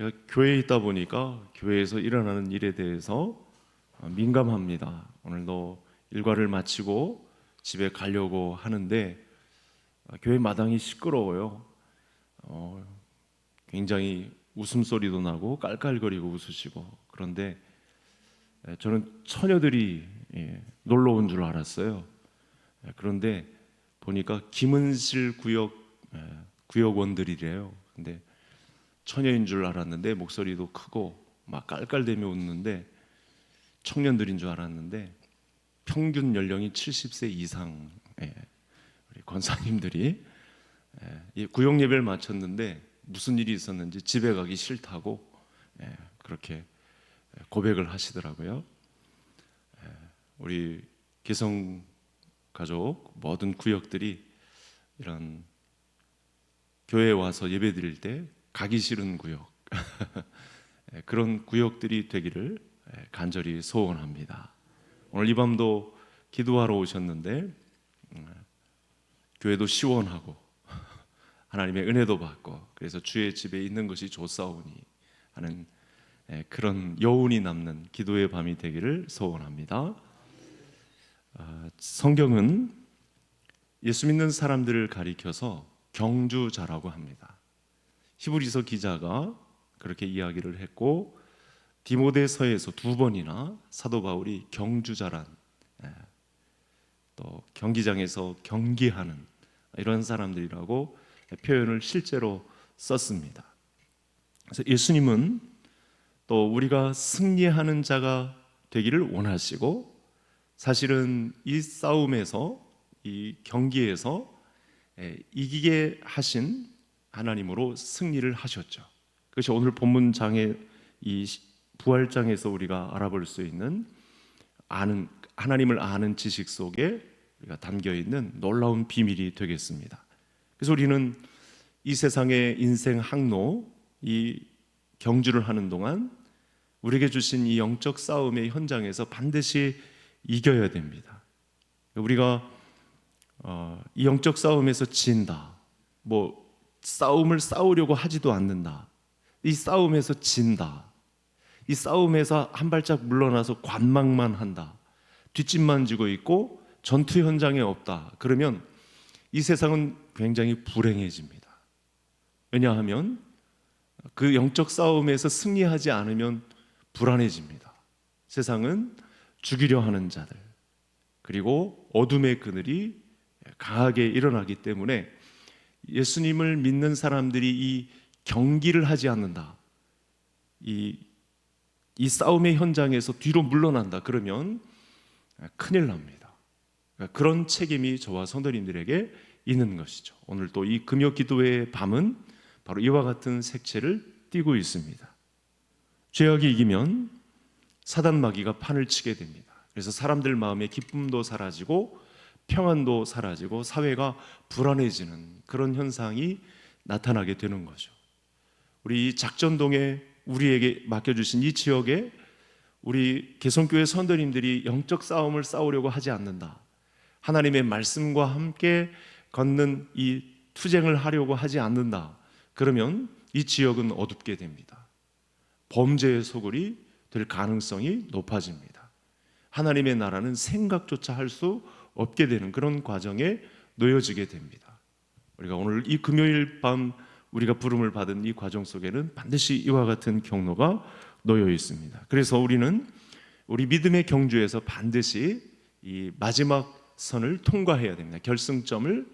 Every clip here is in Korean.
제가 교회에 있다 보니까 교회에서 일어나는 일에 대해서 민감합니다. 오늘도 일과를 마치고 집에 가려고 하는데 교회 마당이 시끄러워요. 굉장히 웃음소리도 나고 깔깔거리고 웃으시고. 그런데 저는 처녀들이 놀러 온 줄 알았어요. 그런데 보니까 김은실 구역원들이래요. 근데 처녀인 줄 알았는데 목소리도 크고 막 깔깔대며 웃는데 청년들인 줄 알았는데 평균 연령이 70세 이상 우리 권사님들이 구역 예배를 마쳤는데 무슨 일이 있었는지 집에 가기 싫다고 그렇게 고백을 하시더라고요. 우리 개성 가족 모든 구역들이 이런 교회에 와서 예배 드릴 때 가기 싫은 구역 그런 구역들이 되기를 간절히 소원합니다. 오늘 이 밤도 기도하러 오셨는데 교회도 시원하고 하나님의 은혜도 받고 그래서 주의 집에 있는 것이 좋사오니 하는 그런 여운이 남는 기도의 밤이 되기를 소원합니다. 성경은 예수 믿는 사람들을 가리켜서 경주자라고 합니다. 히브리서 기자가 그렇게 이야기를 했고 디모데서에서 2번이나 사도 바울이 경주자란 또 경기장에서 경기하는 이런 사람들이라고 표현을 실제로 썼습니다. 그래서 예수님은 또 우리가 승리하는 자가 되기를 원하시고 사실은 이 싸움에서 이 경기에서 이기게 하신 하나님으로 승리를 하셨죠. 그것이 오늘 본문장의 이 부활장에서 우리가 알아볼 수 있는 하나님을 아는 지식 속에 우리가 담겨 있는 놀라운 비밀이 되겠습니다. 그래서 우리는 이 세상의 인생 항로, 이 경주를 하는 동안 우리에게 주신 이 영적 싸움의 현장에서 반드시 이겨야 됩니다. 우리가 이 영적 싸움에서 진다, 싸움을 싸우려고 하지도 않는다, 이 싸움에서 진다, 이 싸움에서 한 발짝 물러나서 관망만 한다, 뒷짐만 지고 있고 전투 현장에 없다, 그러면 이 세상은 굉장히 불행해집니다. 왜냐하면 그 영적 싸움에서 승리하지 않으면 불안해집니다. 세상은 죽이려 하는 자들 그리고 어둠의 그늘이 강하게 일어나기 때문에 예수님을 믿는 사람들이 이 경기를 하지 않는다, 이 싸움의 현장에서 뒤로 물러난다, 그러면 큰일 납니다. 그런 책임이 저와 성도님들에게 있는 것이죠. 오늘 또 이 금요 기도회의 밤은 바로 이와 같은 색채를 띠고 있습니다. 죄악이 이기면 사단 마귀가 판을 치게 됩니다. 그래서 사람들 마음에 기쁨도 사라지고 평안도 사라지고 사회가 불안해지는 그런 현상이 나타나게 되는 거죠. 우리 이 작전동에 우리에게 맡겨주신 이 지역에 우리 개성교회 선도님들이 영적 싸움을 싸우려고 하지 않는다, 하나님의 말씀과 함께 걷는 이 투쟁을 하려고 하지 않는다, 그러면 이 지역은 어둡게 됩니다. 범죄의 소굴이 될 가능성이 높아집니다. 하나님의 나라는 생각조차 할 수 없게 되는 그런 과정에 놓여지게 됩니다. 우리가 오늘 이 금요일 밤 우리가 부름을 받은 이 과정 속에는 반드시 이와 같은 경로가 놓여 있습니다. 그래서 우리는 우리 믿음의 경주에서 반드시 이 마지막 선을 통과해야 됩니다. 결승점을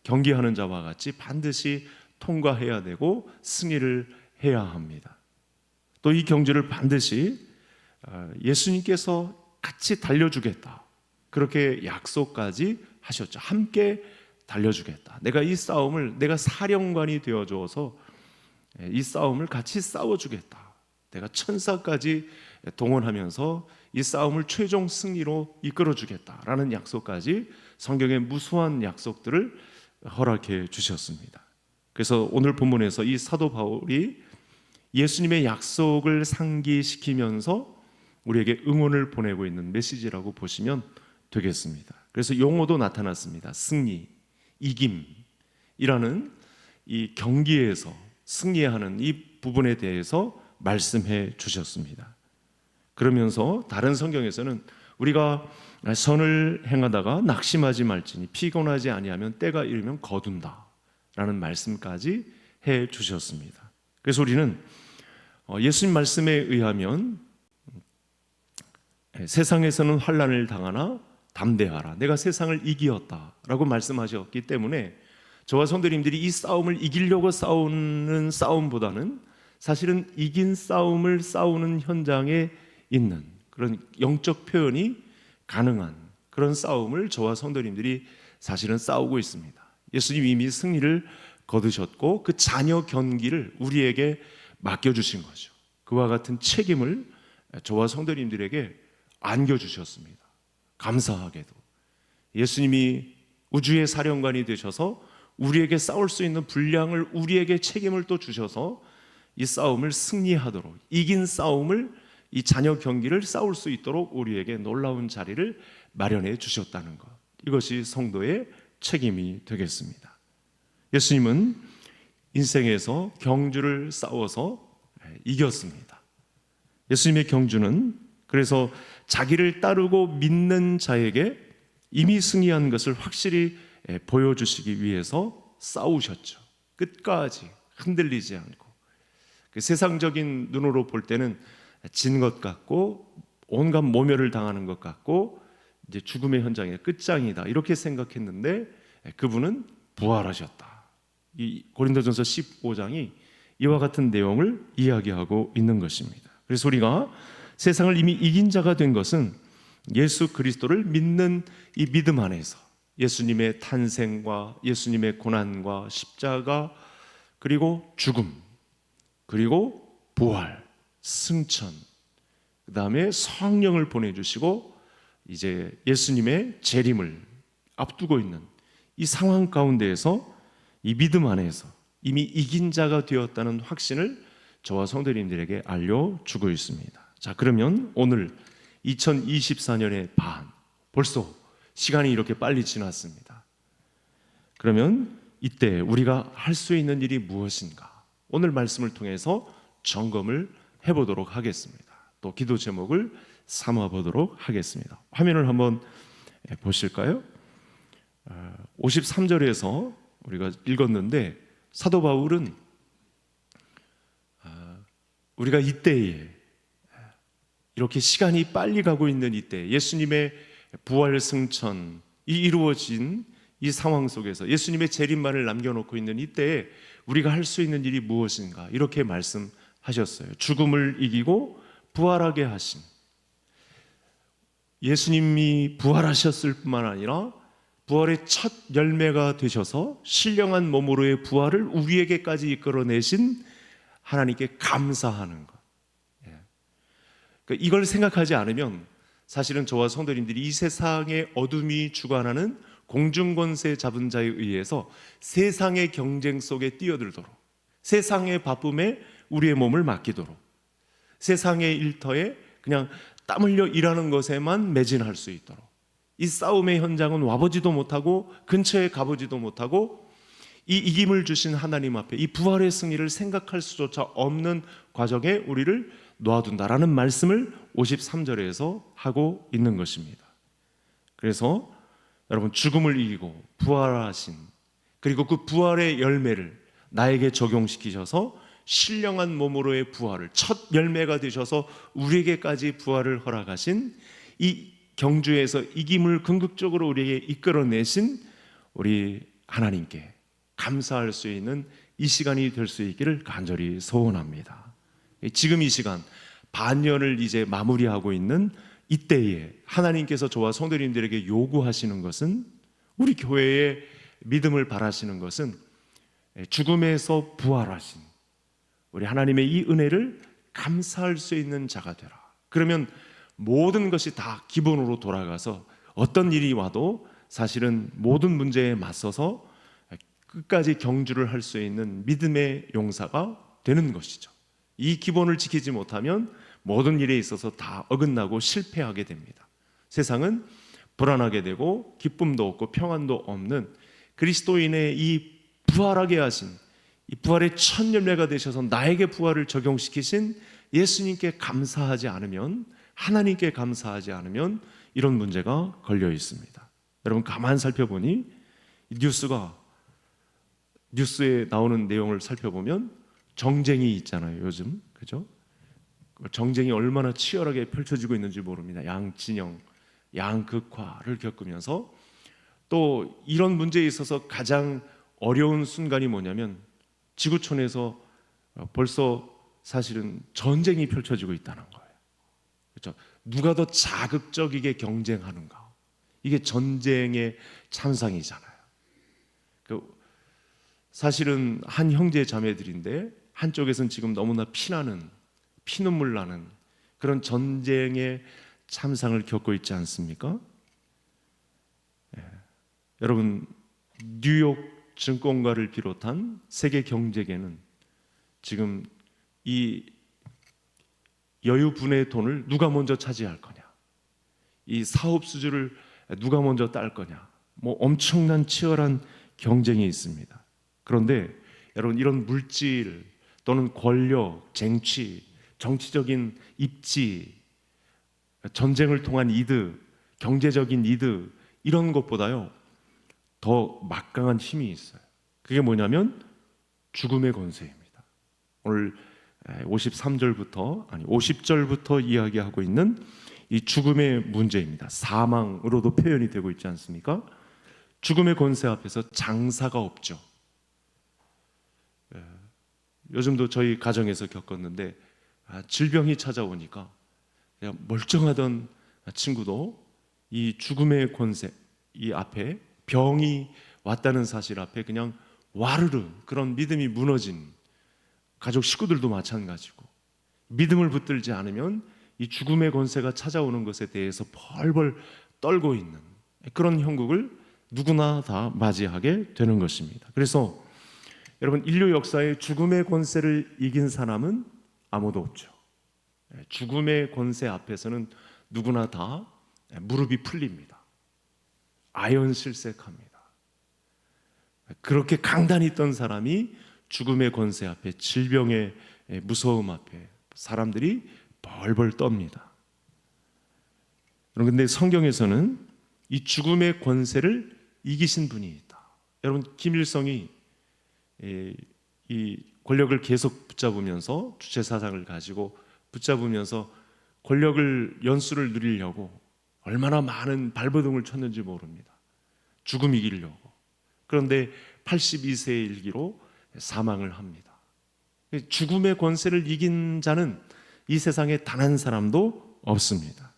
경기하는 자와 같이 반드시 통과해야 되고 승리를 해야 합니다. 또 이 경주를 반드시 예수님께서 같이 달려주겠다, 그렇게 약속까지 하셨죠. 함께 달려주겠다. 내가 이 싸움을, 내가 사령관이 되어줘서 이 싸움을 같이 싸워주겠다. 내가 천사까지 동원하면서 이 싸움을 최종 승리로 이끌어주겠다라는 약속까지, 성경의 무수한 약속들을 허락해 주셨습니다. 그래서 오늘 본문에서 이 사도 바울이 예수님의 약속을 상기시키면서 우리에게 응원을 보내고 있는 메시지라고 보시면 되겠습니다. 그래서 용어도 나타났습니다. 승리, 이김이라는 이 경기에서 승리하는 이 부분에 대해서 말씀해 주셨습니다. 그러면서 다른 성경에서는 우리가 선을 행하다가 낙심하지 말지니 피곤하지 아니하면 때가 이르면 거둔다 라는 말씀까지 해 주셨습니다. 그래서 우리는 예수님 말씀에 의하면 세상에서는 환난을 당하나 담대하라, 내가 세상을 이기었다 라고 말씀하셨기 때문에 저와 성도님들이 이 싸움을 이기려고 싸우는 싸움보다는 사실은 이긴 싸움을 싸우는 현장에 있는 그런 영적 표현이 가능한 그런 싸움을 저와 성도님들이 사실은 싸우고 있습니다. 예수님이 이미 승리를 거두셨고 그 자녀 견기를 우리에게 맡겨주신 거죠. 그와 같은 책임을 저와 성도님들에게 안겨주셨습니다. 감사하게도 예수님이 우주의 사령관이 되셔서 우리에게 싸울 수 있는 분량을, 우리에게 책임을 또 주셔서 이 싸움을 승리하도록, 이긴 싸움을, 이 자녀 경기를 싸울 수 있도록 우리에게 놀라운 자리를 마련해 주셨다는 것, 이것이 성도의 책임이 되겠습니다. 예수님은 인생에서 경주를 싸워서 이겼습니다. 예수님의 경주는 그래서 자기를 따르고 믿는 자에게 이미 승리한 것을 확실히 보여주시기 위해서 싸우셨죠. 끝까지 흔들리지 않고. 그 세상적인 눈으로 볼 때는 진 것 같고 온갖 모멸을 당하는 것 같고 이제 죽음의 현장의 끝장이다 이렇게 생각했는데 그분은 부활하셨다. 이 고린도전서 15장이 이와 같은 내용을 이야기하고 있는 것입니다. 그래서 우리가 세상을 이미 이긴 자가 된 것은 예수 그리스도를 믿는 이 믿음 안에서 예수님의 탄생과 예수님의 고난과 십자가 그리고 죽음 그리고 부활, 승천, 그 다음에 성령을 보내주시고 이제 예수님의 재림을 앞두고 있는 이 상황 가운데에서 이 믿음 안에서 이미 이긴 자가 되었다는 확신을 저와 성도님들에게 알려주고 있습니다. 자, 그러면 오늘 2024년의 반, 벌써 시간이 이렇게 빨리 지났습니다. 그러면 이때 우리가 할 수 있는 일이 무엇인가? 오늘 말씀을 통해서 점검을 해보도록 하겠습니다. 또 기도 제목을 삼아보도록 하겠습니다. 화면을 한번 보실까요? 53절에서 우리가 읽었는데 사도 바울은 우리가 이때에 이렇게 시간이 빨리 가고 있는 이때 예수님의 부활 승천이 이루어진 이 상황 속에서 예수님의 재림만을 남겨놓고 있는 이때에 우리가 할 수 있는 일이 무엇인가 이렇게 말씀하셨어요. 죽음을 이기고 부활하게 하신 예수님이 부활하셨을 뿐만 아니라 부활의 첫 열매가 되셔서 신령한 몸으로의 부활을 우리에게까지 이끌어내신 하나님께 감사하는 것. 그러니까 이걸 생각하지 않으면 사실은 저와 성도님들이 이 세상의 어둠이 주관하는 공중권세 잡은 자에 의해서 세상의 경쟁 속에 뛰어들도록, 세상의 바쁨에 우리의 몸을 맡기도록, 세상의 일터에 그냥 땀 흘려 일하는 것에만 매진할 수 있도록, 이 싸움의 현장은 와보지도 못하고 근처에 가보지도 못하고 이 이김을 주신 하나님 앞에 이 부활의 승리를 생각할 수조차 없는 과정에 우리를 놓아둔다라는 말씀을 53절에서 하고 있는 것입니다. 그래서 여러분, 죽음을 이기고 부활하신, 그리고 그 부활의 열매를 나에게 적용시키셔서 신령한 몸으로의 부활을 첫 열매가 되셔서 우리에게까지 부활을 허락하신 이 경주에서 이김을 궁극적으로 우리에게 이끌어내신 우리 하나님께 감사할 수 있는 이 시간이 될 수 있기를 간절히 소원합니다. 지금 이 시간 반년을 이제 마무리하고 있는 이때에 하나님께서 저와 성도님들에게 요구하시는 것은, 우리 교회의 믿음을 바라시는 것은 죽음에서 부활하신 우리 하나님의 이 은혜를 감사할 수 있는 자가 되라. 그러면 모든 것이 다 기본으로 돌아가서 어떤 일이 와도 사실은 모든 문제에 맞서서 끝까지 경주를 할 수 있는 믿음의 용사가 되는 것이죠. 이 기본을 지키지 못하면 모든 일에 있어서 다 어긋나고 실패하게 됩니다. 세상은 불안하게 되고 기쁨도 없고 평안도 없는 그리스도인의 이 부활하게 하신 이 부활의 첫 열매가 되셔서 나에게 부활을 적용시키신 예수님께 감사하지 않으면, 하나님께 감사하지 않으면 이런 문제가 걸려 있습니다. 여러분 가만 살펴보니 뉴스에 나오는 내용을 살펴보면 정쟁이 있잖아요. 요즘 그죠? 정쟁이 얼마나 치열하게 펼쳐지고 있는지 모릅니다. 양진영, 양극화를 겪으면서 또 이런 문제에 있어서 가장 어려운 순간이 뭐냐면 지구촌에서 벌써 사실은 전쟁이 펼쳐지고 있다는 거예요. 그렇죠? 누가 더 자극적이게 경쟁하는가? 이게 전쟁의 참상이잖아요. 사실은 한 형제 자매들인데 한쪽에서는 지금 너무나 피눈물 나는 그런 전쟁의 참상을 겪고 있지 않습니까? 여러분 뉴욕 증권가를 비롯한 세계 경제계는 지금 이 여유분의 돈을 누가 먼저 차지할 거냐, 이 사업 수주를 누가 먼저 딸 거냐, 뭐 엄청난 치열한 경쟁이 있습니다. 그런데 여러분 이런 물질 또는 권력, 쟁취, 정치적인 입지, 전쟁을 통한 이득, 경제적인 이득 이런 것보다요 더 막강한 힘이 있어요. 그게 뭐냐면 죽음의 권세입니다. 오늘 50절부터 이야기하고 있는 이 죽음의 문제입니다. 사망으로도 표현이 되고 있지 않습니까? 죽음의 권세 앞에서 장사가 없죠. 요즘도 저희 가정에서 겪었는데 질병이 찾아오니까 그냥 멀쩡하던 친구도 이 죽음의 권세 이 앞에, 병이 왔다는 사실 앞에 그냥 와르르 그런 믿음이 무너진 가족 식구들도 마찬가지고, 믿음을 붙들지 않으면 이 죽음의 권세가 찾아오는 것에 대해서 벌벌 떨고 있는 그런 형국을 누구나 다 맞이하게 되는 것입니다. 그래서 여러분 인류 역사에 죽음의 권세를 이긴 사람은 아무도 없죠. 죽음의 권세 앞에서는 누구나 다 무릎이 풀립니다. 아연실색합니다. 그렇게 강단이 있던 사람이 죽음의 권세 앞에, 질병의 무서움 앞에 사람들이 벌벌 떱니다. 그런데 성경에서는 이 죽음의 권세를 이기신 분이 있다. 여러분 김일성이 이 권력을 계속 붙잡으면서, 주체 사상을 가지고 붙잡으면서 권력을 연수를 누리려고 얼마나 많은 발버둥을 쳤는지 모릅니다. 죽음 이기려고. 그런데 82세의 일기로 사망을 합니다. 죽음의 권세를 이긴 자는 이 세상에 단 한 사람도 없습니다.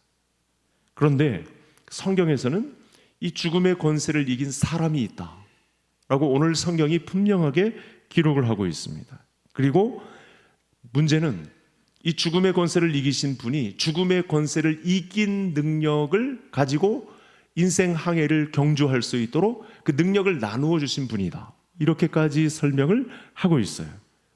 그런데 성경에서는 이 죽음의 권세를 이긴 사람이 있다라고 오늘 성경이 분명하게 기록을 하고 있습니다. 그리고 문제는 이 죽음의 권세를 이기신 분이 죽음의 권세를 이긴 능력을 가지고 인생 항해를 경주할 수 있도록 그 능력을 나누어 주신 분이다. 이렇게까지 설명을 하고 있어요.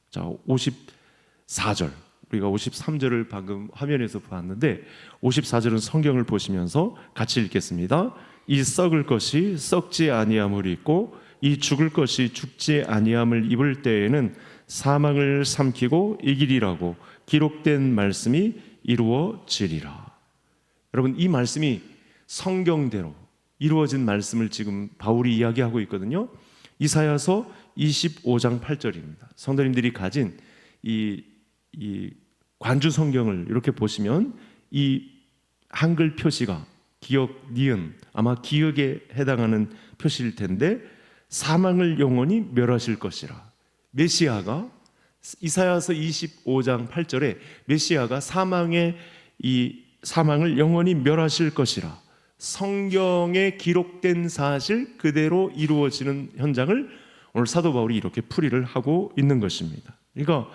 자, 54절. 우리가 53절을 방금 화면에서 봤는데 54절은 성경을 보시면서 같이 읽겠습니다. 이 썩을 것이 썩지 아니함을 입고 이 죽을 것이 죽지 아니함을 입을 때에는 사망을 삼키고 이기리라고 기록된 말씀이 이루어지리라. 여러분 이 말씀이 성경대로 이루어진 말씀을 지금 바울이 이야기하고 있거든요. 이사야서 25장 8절입니다. 성도님들이 가진 이 관주 성경을 이렇게 보시면 이 한글 표시가 기역, 니은, 아마 기역에 해당하는 표시일 텐데 사망을 영원히 멸하실 것이라. 메시아가 이사야서 25장 8절에 메시아가 사망을 영원히 멸하실 것이라. 성경에 기록된 사실 그대로 이루어지는 현장을 오늘 사도 바울이 이렇게 풀이를 하고 있는 것입니다. 그러니까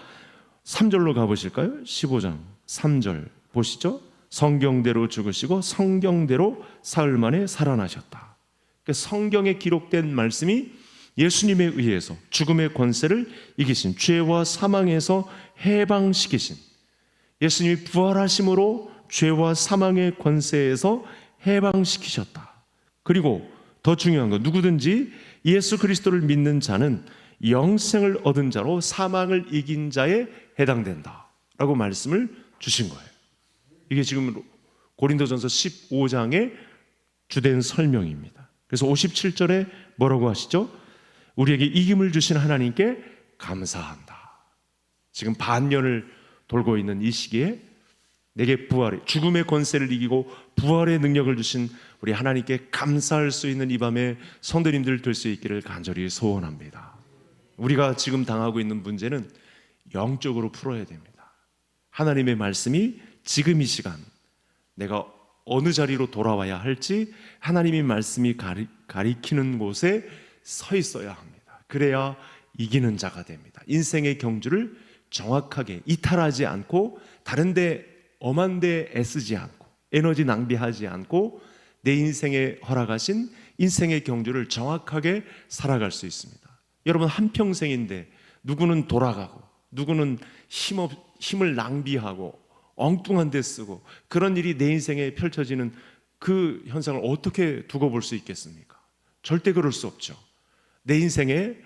3절로 가보실까요? 15장 3절 보시죠. 성경대로 죽으시고 성경대로 사흘 만에 살아나셨다. 그러니까 성경에 기록된 말씀이 예수님에 의해서 죽음의 권세를 이기신, 죄와 사망에서 해방시키신, 예수님이 부활하심으로 죄와 사망의 권세에서 해방시키셨다. 그리고 더 중요한 건 누구든지 예수 그리스도를 믿는 자는 영생을 얻은 자로 사망을 이긴 자에 해당된다라고 말씀을 주신 거예요. 이게 지금 고린도전서 15장의 주된 설명입니다. 그래서 57절에 뭐라고 하시죠? 우리에게 이김을 주신 하나님께 감사한다. 지금 반년을 돌고 있는 이 시기에 내게 죽음의 권세를 이기고 부활의 능력을 주신 우리 하나님께 감사할 수 있는 이 밤에 성도님들 될 수 있기를 간절히 소원합니다. 우리가 지금 당하고 있는 문제는 영적으로 풀어야 됩니다. 하나님의 말씀이 지금 이 시간 내가 어느 자리로 돌아와야 할지 하나님의 말씀이 가리키는 곳에 서 있어야 합니다. 그래야 이기는 자가 됩니다. 인생의 경주를 정확하게 이탈하지 않고 다른 데 엄한 데 애쓰지 않고 에너지 낭비하지 않고 내 인생에 허락하신 인생의 경주를 정확하게 살아갈 수 있습니다. 여러분 한평생인데 누구는 돌아가고 누구는 힘을 낭비하고 엉뚱한 데 쓰고 그런 일이 내 인생에 펼쳐지는 그 현상을 어떻게 두고 볼 수 있겠습니까? 절대 그럴 수 없죠. 내 인생에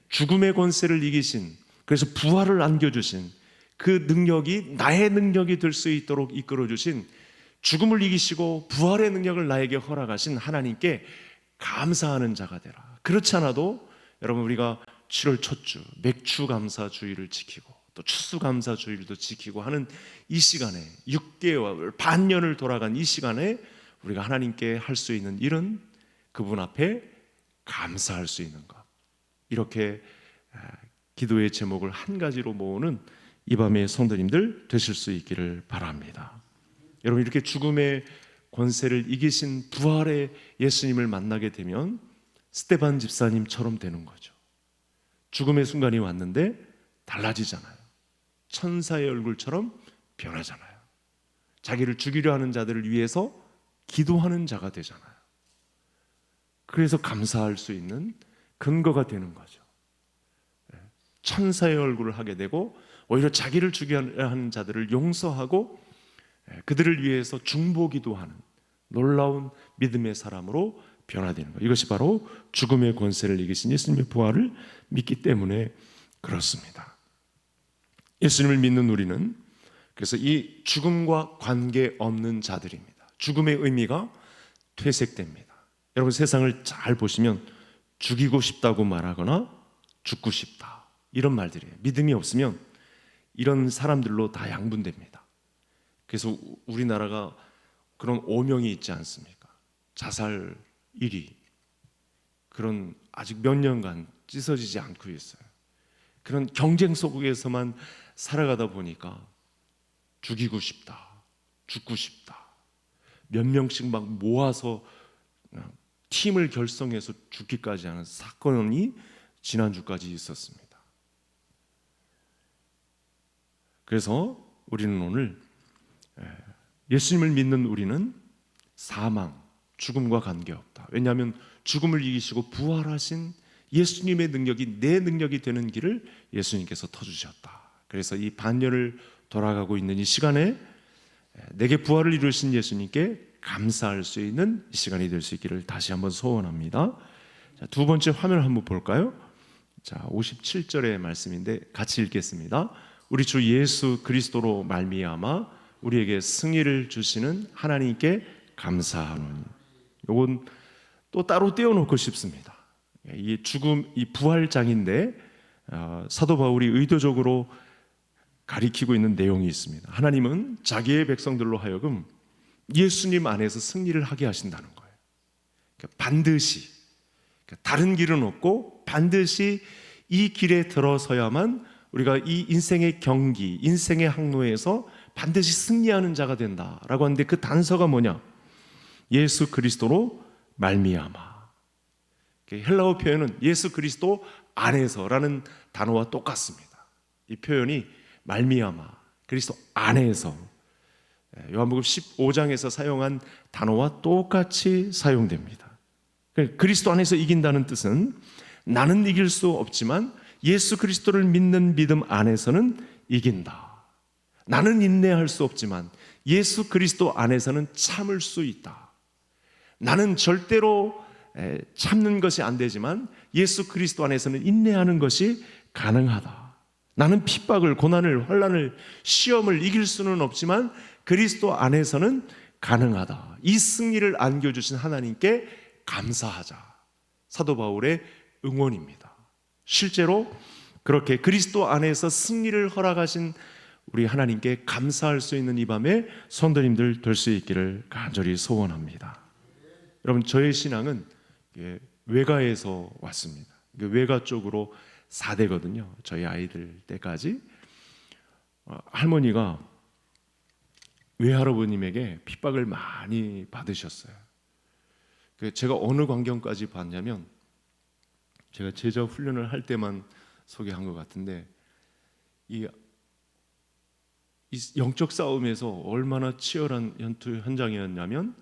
죽음의 권세를 이기신, 그래서 부활을 안겨주신 그 능력이 나의 능력이 될 수 있도록 이끌어주신, 죽음을 이기시고 부활의 능력을 나에게 허락하신 하나님께 감사하는 자가 되라. 그렇지 않아도 여러분 우리가 7월 첫 주 맥주 감사 주일을 지키고 또 추수 감사 주일도 지키고 하는 이 시간에 6개월 반년을 돌아간 이 시간에 우리가 하나님께 할 수 있는 일은 그분 앞에 감사할 수 있는 것. 이렇게 기도의 제목을 한 가지로 모으는 이 밤의 성도님들 되실 수 있기를 바랍니다. 여러분 이렇게 죽음의 권세를 이기신 부활의 예수님을 만나게 되면 스데반 집사님처럼 되는 거죠. 죽음의 순간이 왔는데 달라지잖아요. 천사의 얼굴처럼 변하잖아요. 자기를 죽이려 하는 자들을 위해서 기도하는 자가 되잖아요. 그래서 감사할 수 있는 근거가 되는 거죠. 천사의 얼굴을 하게 되고 오히려 자기를 죽이려 하는 자들을 용서하고 그들을 위해서 중보기도 하는 놀라운 믿음의 사람으로 변화되는 것. 이것이 바로 죽음의 권세를 이기신 예수님의 부활을 믿기 때문에 그렇습니다. 예수님을 믿는 우리는 그래서 이 죽음과 관계없는 자들입니다. 죽음의 의미가 퇴색됩니다. 여러분 세상을 잘 보시면 죽이고 싶다고 말하거나 죽고 싶다 이런 말들이에요. 믿음이 없으면 이런 사람들로 다 양분됩니다. 그래서 우리나라가 그런 오명이 있지 않습니까? 자살 1위 그런 아직 몇 년간 찢어지지 않고 있어요. 그런 경쟁 속에서만 살아가다 보니까 죽이고 싶다, 죽고 싶다 몇 명씩 막 모아서 팀을 결성해서 죽기까지 하는 사건이 지난주까지 있었습니다. 그래서 우리는 오늘 예수님을 믿는 우리는 사망, 죽음과 관계없다. 왜냐하면 죽음을 이기시고 부활하신 예수님의 능력이 내 능력이 되는 길을 예수님께서 터주셨다. 그래서 이 반년을 돌아가고 있는 이 시간에 내게 부활을 이루신 예수님께 감사할 수 있는 이 시간이 될 수 있기를 다시 한번 소원합니다. 자, 두 번째 화면을 한번 볼까요? 자, 57절의 말씀인데 같이 읽겠습니다. 우리 주 예수 그리스도로 말미암아 우리에게 승리를 주시는 하나님께 감사하노니. 이건 또 따로 떼어놓고 싶습니다. 이 죽음, 이 부활장인데 사도 바울이 의도적으로 가리키고 있는 내용이 있습니다. 하나님은 자기의 백성들로 하여금 예수님 안에서 승리를 하게 하신다는 거예요. 반드시 다른 길은 없고 반드시 이 길에 들어서야만 우리가 이 인생의 경기, 인생의 항로에서 반드시 승리하는 자가 된다라고 하는데 그 단서가 뭐냐? 예수 그리스도로 말미암아. 헬라어 표현은 예수 그리스도 안에서라는 단어와 똑같습니다. 이 표현이 말미암아, 그리스도 안에서, 요한복음 15장에서 사용한 단어와 똑같이 사용됩니다. 그리스도 안에서 이긴다는 뜻은 나는 이길 수 없지만 예수 그리스도를 믿는 믿음 안에서는 이긴다. 나는 인내할 수 없지만 예수 그리스도 안에서는 참을 수 있다. 나는 절대로 참는 것이 안 되지만 예수 그리스도 안에서는 인내하는 것이 가능하다. 나는 핍박을, 고난을, 환난을, 시험을 이길 수는 없지만 그리스도 안에서는 가능하다. 이 승리를 안겨주신 하나님께 감사하자. 사도 바울의 응원입니다. 실제로 그렇게 그리스도 안에서 승리를 허락하신 우리 하나님께 감사할 수 있는 이 밤에 성도님들 될 수 있기를 간절히 소원합니다. 여러분, 저의 신앙은 외가에서 왔습니다. 외가 쪽으로 4대거든요. 저희 아이들 때까지. 할머니가 외할아버님에게 핍박을 많이 받으셨어요. 제가 어느 광경까지 봤냐면, 제가 제자 훈련을 할 때만 소개한 것 같은데, 이 영적 싸움에서 얼마나 치열한 현장이었냐면,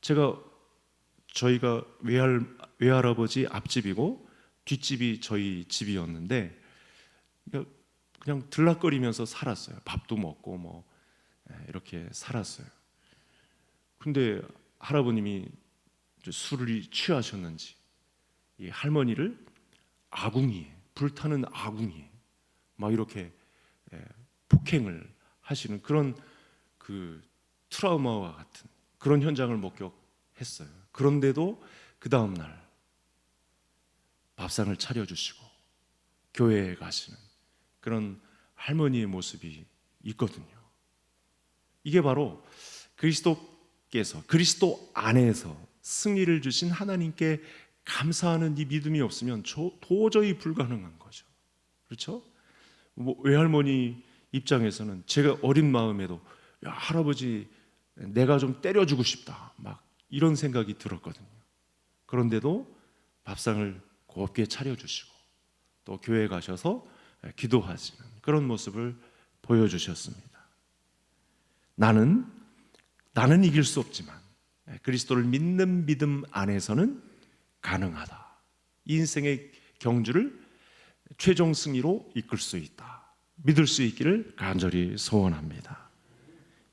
저희가 외할아버지 앞집이고 뒷집이 저희 집이었는데, 그냥 들락거리면서 살았어요. 밥도 먹고 뭐 이렇게 살았어요. 근데 할아버님이 술을 취하셨는지 이 할머니를 아궁이, 불타는 아궁이 막 이렇게 폭행을 하시는 그런 트라우마와 같은 그런 현장을 목격했어요. 그런데도 그 다음 날 밥상을 차려주시고 교회에 가시는 그런 할머니의 모습이 있거든요. 이게 바로 그리스도 안에서 승리를 주신 하나님께 감사하는 이 믿음이 없으면 도저히 불가능한 거죠. 그렇죠? 외할머니 입장에서는 제가 어린 마음에도, 야, 할아버지 내가 좀 때려주고 싶다, 막 이런 생각이 들었거든요. 그런데도 밥상을 곱게 차려주시고 또 교회에 가셔서 기도하시는 그런 모습을 보여주셨습니다. 나는 이길 수 없지만 그리스도를 믿는 믿음 안에서는 가능하다. 이 인생의 경주를 최종 승리로 이끌 수 있다. 믿을 수 있기를 간절히 소원합니다.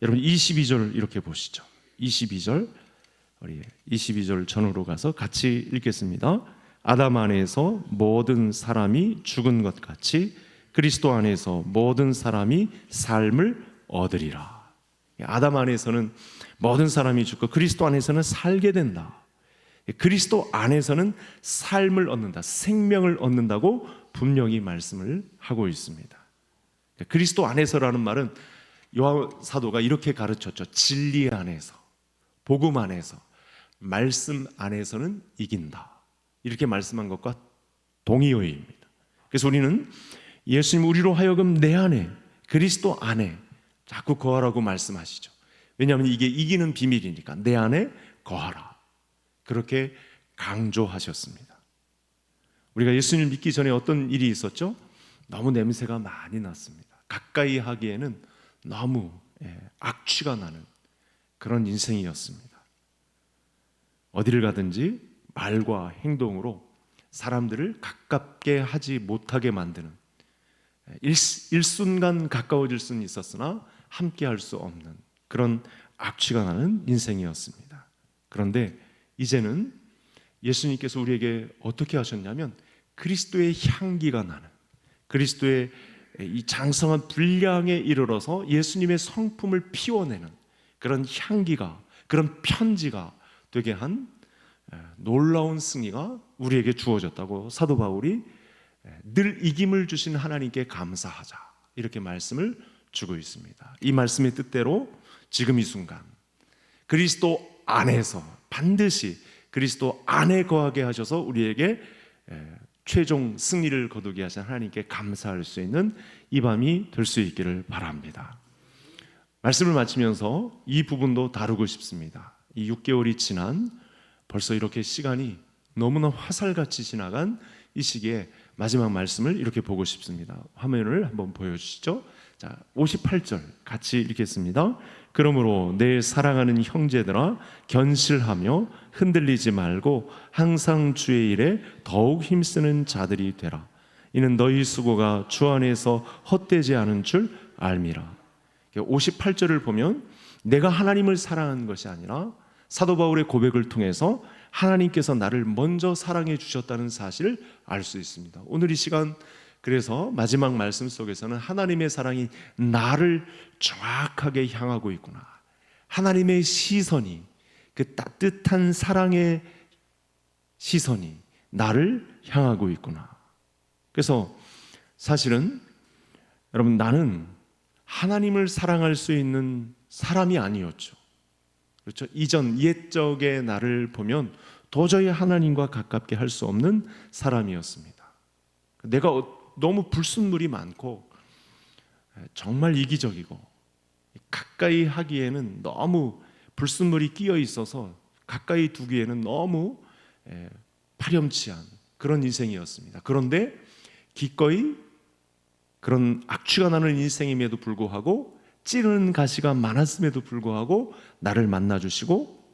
여러분, 22절 이렇게 보시죠. 22절, 우리 22절 전으로 가서 같이 읽겠습니다. 아담 안에서 모든 사람이 죽은 것 같이 그리스도 안에서 모든 사람이 삶을 얻으리라. 아담 안에서는 모든 사람이 죽고 그리스도 안에서는 살게 된다. 그리스도 안에서는 삶을 얻는다, 생명을 얻는다고 분명히 말씀을 하고 있습니다. 그리스도 안에서라는 말은 요한 사도가 이렇게 가르쳤죠. 진리 안에서, 복음 안에서, 말씀 안에서는 이긴다. 이렇게 말씀한 것과 동의어입니다. 그래서 우리는 예수님 우리로 하여금 내 안에, 그리스도 안에 자꾸 거하라고 말씀하시죠. 왜냐하면 이게 이기는 비밀이니까. 내 안에 거하라. 그렇게 강조하셨습니다. 우리가 예수님을 믿기 전에 어떤 일이 있었죠? 너무 냄새가 많이 났습니다. 가까이 하기에는 너무 악취가 나는 그런 인생이었습니다. 어디를 가든지 말과 행동으로 사람들을 가깝게 하지 못하게 만드는, 일순간 가까워질 수는 있었으나 함께 할 수 없는 그런 악취가 나는 인생이었습니다. 그런데 이제는 예수님께서 우리에게 어떻게 하셨냐면 그리스도의 향기가 나는, 그리스도의 이 장성한 분량에 이르러서 예수님의 성품을 피워내는 그런 향기가, 그런 편지가 되게 한 놀라운 승리가 우리에게 주어졌다고 사도 바울이 늘 이김을 주신 하나님께 감사하자, 이렇게 말씀을 주고 있습니다. 이 말씀의 뜻대로 지금 이 순간 그리스도 안에서 반드시 그리스도 안에 거하게 하셔서 우리에게 최종 승리를 거두게 하신 하나님께 감사할 수 있는 이 밤이 될 수 있기를 바랍니다. 말씀을 마치면서 이 부분도 다루고 싶습니다. 이 6개월이 지난, 벌써 이렇게 시간이 너무나 화살같이 지나간 이 시기에 마지막 말씀을 이렇게 보고 싶습니다. 화면을 한번 보여주시죠. 자, 58절 같이 읽겠습니다. 그러므로 내 사랑하는 형제들아, 견실하며 흔들리지 말고 항상 주의 일에 더욱 힘쓰는 자들이 되라. 이는 너희 수고가 주 안에서 헛되지 않은 줄 알미라. 58절을 보면 내가 하나님을 사랑하는 것이 아니라 사도 바울의 고백을 통해서 하나님께서 나를 먼저 사랑해 주셨다는 사실을 알 수 있습니다. 오늘 이 시간 그래서 마지막 말씀 속에서는 하나님의 사랑이 나를 정확하게 향하고 있구나. 하나님의 시선이, 그 따뜻한 사랑의 시선이 나를 향하고 있구나. 그래서 사실은 여러분, 나는 하나님을 사랑할 수 있는 사람이 아니었죠. 그렇죠? 이전 옛적의 나를 보면 도저히 하나님과 가깝게 할 수 없는 사람이었습니다. 내가 너무 불순물이 많고 정말 이기적이고 가까이 하기에는 너무 불순물이 끼어 있어서 가까이 두기에는 너무 파렴치한 그런 인생이었습니다. 그런데 기꺼이 그런 악취가 나는 인생임에도 불구하고 찌르는 가시가 많았음에도 불구하고 나를 만나주시고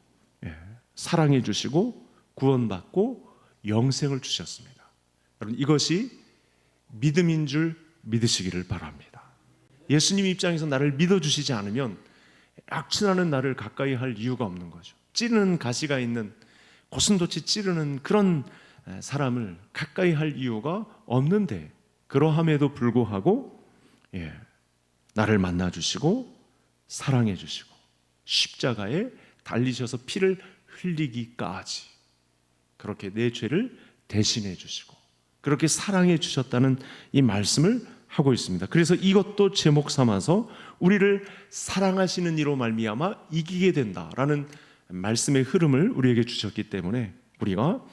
사랑해 주시고 구원받고 영생을 주셨습니다. 여러분, 이것이 믿음인 줄 믿으시기를 바랍니다. 예수님 입장에서 나를 믿어주시지 않으면 악취나는 나를 가까이 할 이유가 없는 거죠. 찌르는 가시가 있는, 고슴도치 찌르는 그런 사람을 가까이 할 이유가 없는데, 그러함에도 불구하고 나를 만나주시고 사랑해 주시고 십자가에 달리셔서 피를 흘리기까지 그렇게 내 죄를 대신해 주시고 그렇게 사랑해 주셨다는 이 말씀을 하고 있습니다. 그래서 이것도 제목 삼아서 우리를 사랑하시는 이로 말미암아 이기게 된다라는 말씀의 흐름을 우리에게 주셨기 때문에 우리가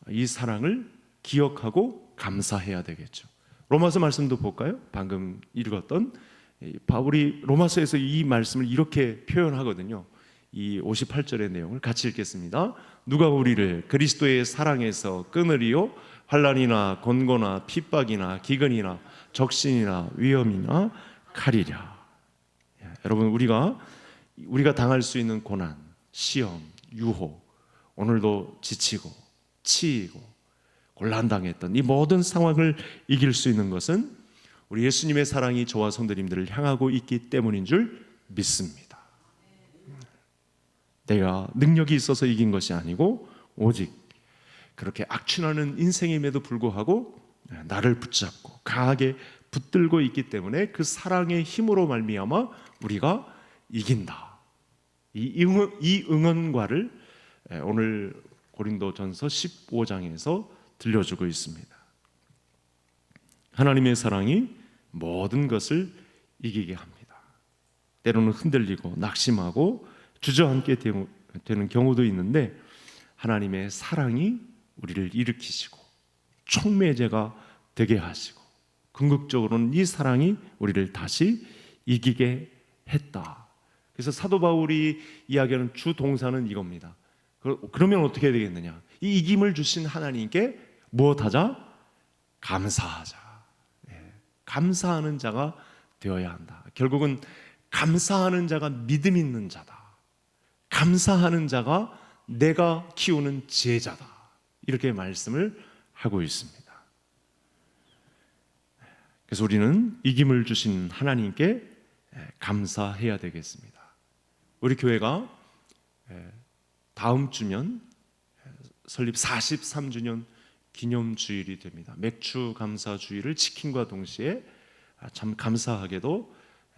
이 사랑을 기억하고 감사해야 되겠죠. 로마서 말씀도 볼까요? 방금 읽었던 바울이 로마서에서 이 말씀을 이렇게 표현하거든요. 이 58절의 내용을 같이 읽겠습니다. 누가 우리를 그리스도의 사랑에서 끊으리요? 환난이나 곤고나 핍박이나 기근이나 적신이나 위험이나 칼이랴. 여러분, 우리가 당할 수 있는 고난, 시험, 유혹, 오늘도 지치고 치이고 곤란당했던 이 모든 상황을 이길 수 있는 것은 우리 예수님의 사랑이 저와 성도님들을 향하고 있기 때문인 줄 믿습니다. 내가 능력이 있어서 이긴 것이 아니고 오직 그렇게 악취나는 인생임에도 불구하고 나를 붙잡고 강하게 붙들고 있기 때문에 그 사랑의 힘으로 말미암아 우리가 이긴다. 이 응원과를 오늘 고린도전서 15장에서 들려주고 있습니다. 하나님의 사랑이 모든 것을 이기게 합니다. 때로는 흔들리고 낙심하고 주저앉게 되는 경우도 있는데 하나님의 사랑이 우리를 일으키시고 촉매제가 되게 하시고 궁극적으로는 이 사랑이 우리를 다시 이기게 했다. 그래서 사도 바울이 이야기하는 주 동사는 이겁니다. 그러면 어떻게 해야 되겠느냐? 이 이김을 주신 하나님께 무엇하자? 감사하자. 감사하는 자가 되어야 한다. 결국은 감사하는 자가 믿음 있는 자다. 감사하는 자가 내가 키우는 지혜자다. 이렇게 말씀을 하고 있습니다. 그래서 우리는 이김을 주신 하나님께 감사해야 되겠습니다. 우리 교회가 다음 주면 설립 43주년 기념주일이 됩니다. 맥주 감사 주일을 지킴과 동시에 참 감사하게도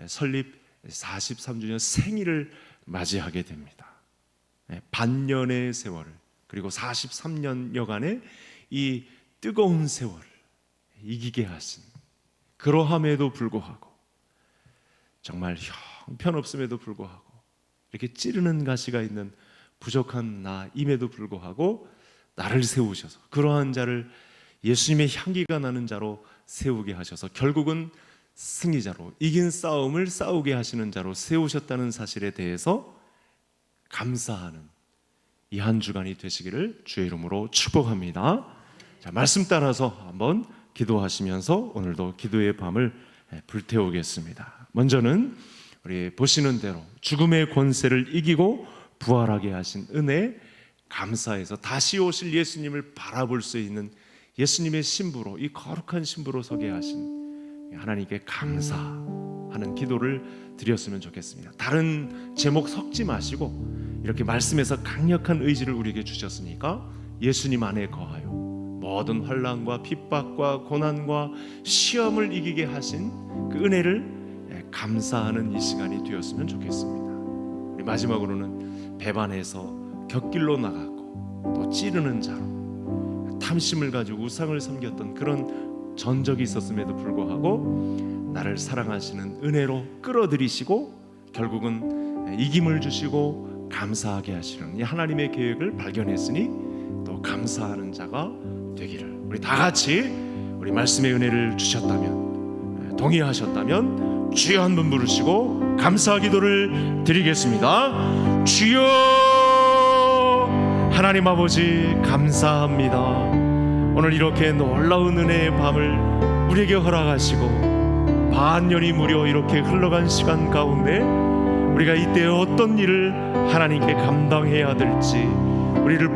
설립 43주년 생일을 맞이하게 됩니다. 반년의 세월을 그리고 43년여간의 이 뜨거운 세월을 이기게 하신, 그러함에도 불구하고 정말 형편없음에도 불구하고 이렇게 찌르는 가시가 있는 부족한 나임에도 불구하고 나를 세우셔서 그러한 자를 예수님의 향기가 나는 자로 세우게 하셔서 결국은 승리자로 이긴 싸움을 싸우게 하시는 자로 세우셨다는 사실에 대해서 감사하는 이 한 주간이 되시기를 주의 이름으로 축복합니다. 자, 말씀 따라서 한번 기도하시면서 오늘도 기도의 밤을 불태우겠습니다. 먼저는 우리 보시는 대로 죽음의 권세를 이기고 부활하게 하신 은혜 감사해서 다시 오실 예수님을 바라볼 수 있는 예수님의 신부로, 이 거룩한 신부로 서게 하신 하나님께 감사하며 하는 기도를 드렸으면 좋겠습니다. 다른 제목 섞지 마시고 이렇게 말씀에서 강력한 의지를 우리에게 주셨으니까 예수님 안에 거하여 모든 환난과 핍박과 고난과 시험을 이기게 하신 그 은혜를 감사하는 이 시간이 되었으면 좋겠습니다. 우리 마지막으로는 배반해서 곁길로 나가고 또 찌르는 자로 탐심을 가지고 우상을 섬겼던 그런 전적이 있었음에도 불구하고 나를 사랑하시는 은혜로 끌어들이시고 결국은 이김을 주시고 감사하게 하시는 이 하나님의 계획을 발견했으니 또 감사하는 자가 되기를, 우리 다 같이 우리 말씀의 은혜를 주셨다면, 동의하셨다면 주여 한 번 부르시고 감사 기도를 드리겠습니다. 주여, 하나님 아버지 감사합니다. 오늘 이렇게 놀라운 은혜의 밤을 우리에게 허락하시고 반년이 무려 이렇게 흘러간 시간 가운데 우리가 이때 어떤 일을 하나님께 감당해야 될지 우리를